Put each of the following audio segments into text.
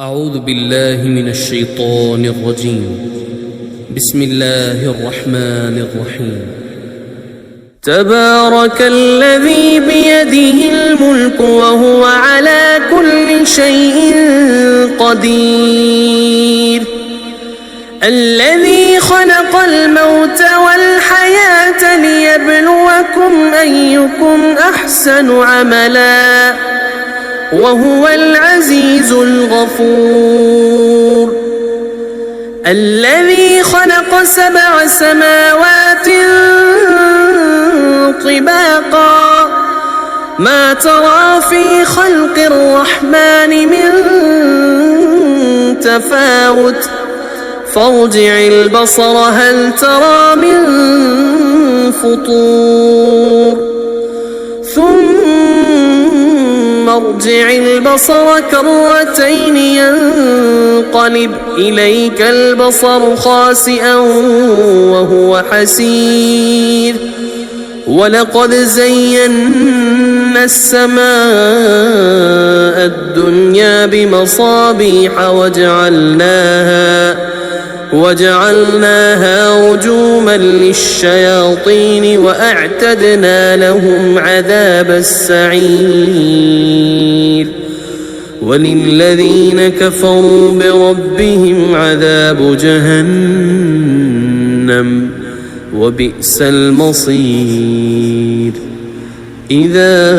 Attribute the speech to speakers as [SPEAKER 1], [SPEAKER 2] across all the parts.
[SPEAKER 1] أعوذ بالله من الشيطان الرجيم. بسم الله الرحمن الرحيم. تبارك الذي بيده الملك وهو على كل شيء قدير، الذي خلق الموت والحياة ليبلوكم أيكم أحسن عملا وهو العزيز الغفور، الذي خلق 7 سماوات طباقا ما ترى في خلق الرحمن من تفاوت فارجع البصر هل ترى من فطور ثم ارجع البصر كرتين ينقلب إليك البصر خاسئا وهو حسير، ولقد زينا السماء الدنيا بمصابيح وجعلناها رجوما للشياطين وأعتدنا لهم عذاب السعير، وللذين كفروا بربهم عذاب جهنم وبئس المصير. إذا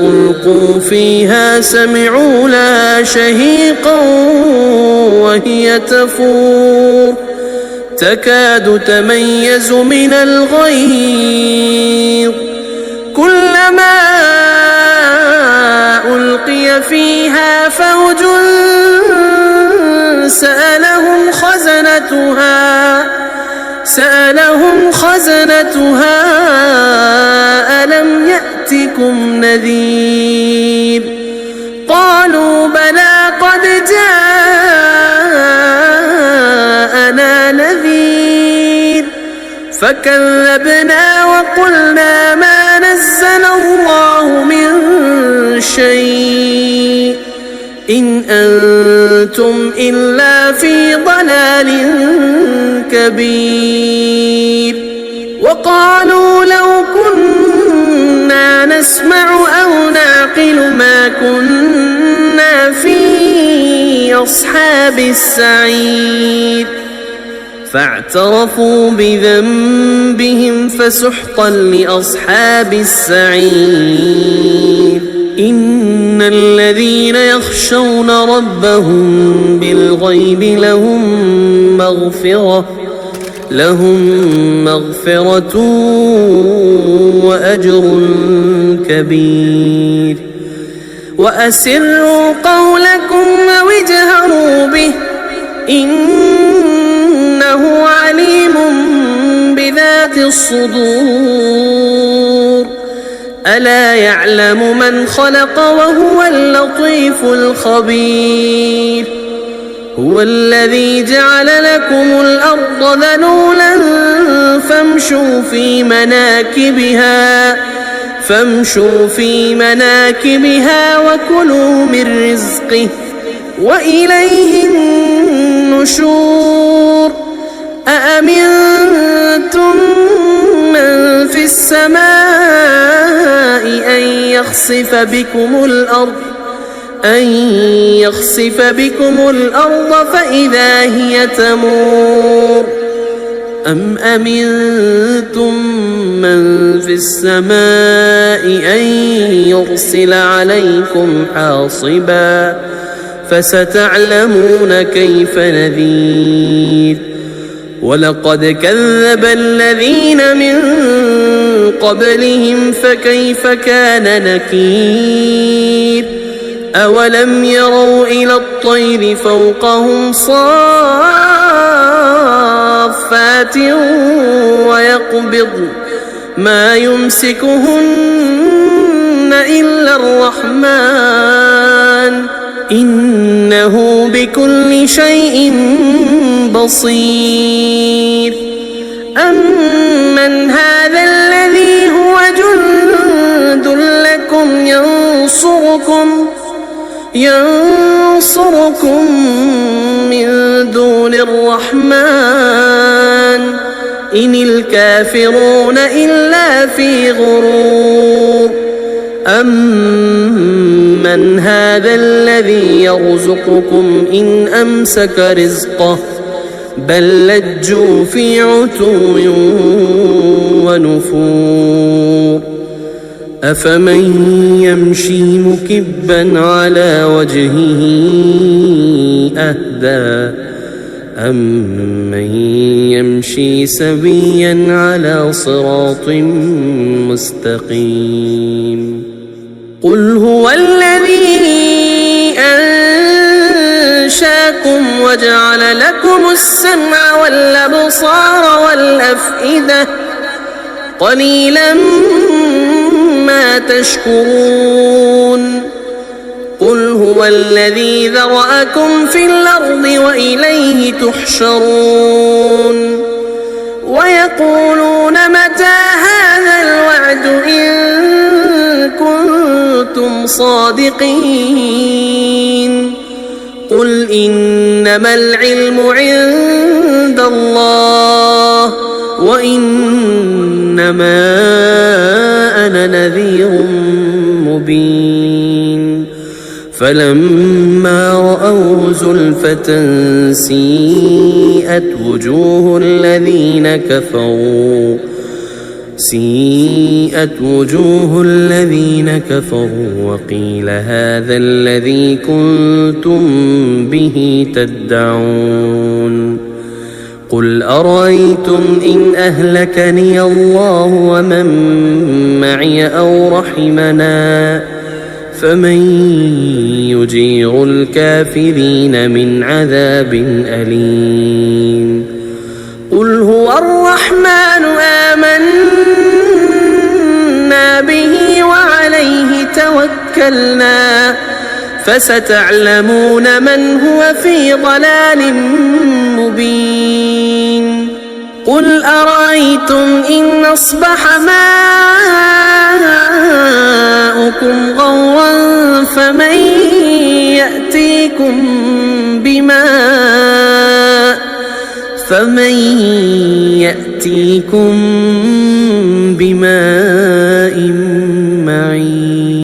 [SPEAKER 1] ألقوا فيها سمعوا لها شهيقا وهي تفور تكاد تميز من الغيظ، كلما ألقي فيها فوج سألهم خزنتها ألم يأتكم نذير، قالوا بلى قد جاءنا نذير فكذبنا وقلنا ما نزل الله من شيء إن أنتم إلا في ضلال كبير، وقالوا لو كنا نسمع أو نعقل ما كنا في أصحاب السعير، فاعترفوا بذنبهم فسحقا لأصحاب السعير. إن الذين يخشون ربهم بالغيب لهم مغفرة وأجر كبير. وأسروا قولكم أو اجهروا به إنه عليم بذات الصدور، ألا يعلم من خلق وهو اللطيف الخبير. هو الذي جعل لكم الأرض ذلولا فامشوا في مناكبها وكلوا من رزقه وإليه النشور. أأمنتم من في السماء أن يخسف بكم الأرض فإذا هي تمور، أم أمنتم من في السماء أن يرسل عليكم حاصبا فستعلمون كيف نذير. ولقد كذب الذين من قبلهم فكيف كان نكير. أولم يروا إلى الطير فوقهم صافات ويقبض ما يمسكهن إلا الرحمن إنه بكل شيء بصير. أمن هذا الذي هو جند لكم ينصركم يرزقكم من دون الرحمن إن الكافرون إلا في غرور أمن هذا الذي يرزقكم إن أمسك رزقه بل لجوا في عتو ونفور أفمن يمشي مكبا على وجهه أهدى أمن يمشي سويا على صراط مستقيم قل هو الذي أنشاكم وجعل لكم السمع والأبصار والأفئدة قليلا ما تشكرون قل هو الذي ذرأكم في الأرض وإليه تحشرون ويقولون متى هذا الوعد إن كنتم صادقين قل إنما العلم عند الله وإنما أنا نذير مبين فلما رأوا زلفة سيئت وجوه الذين كفروا وقيل هذا الذي كنتم به تدعون قل أرأيتم إن أهلكني الله ومن معي أو رحمنا فمن يجير الكافرين من عذاب أليم قل هو الرحمن آمنا به وعليه توكلنا فستعلمون من هو في ضلال مبين قل أرأيتم إن أصبح ماؤكم غورا فمن يأتيكم بماء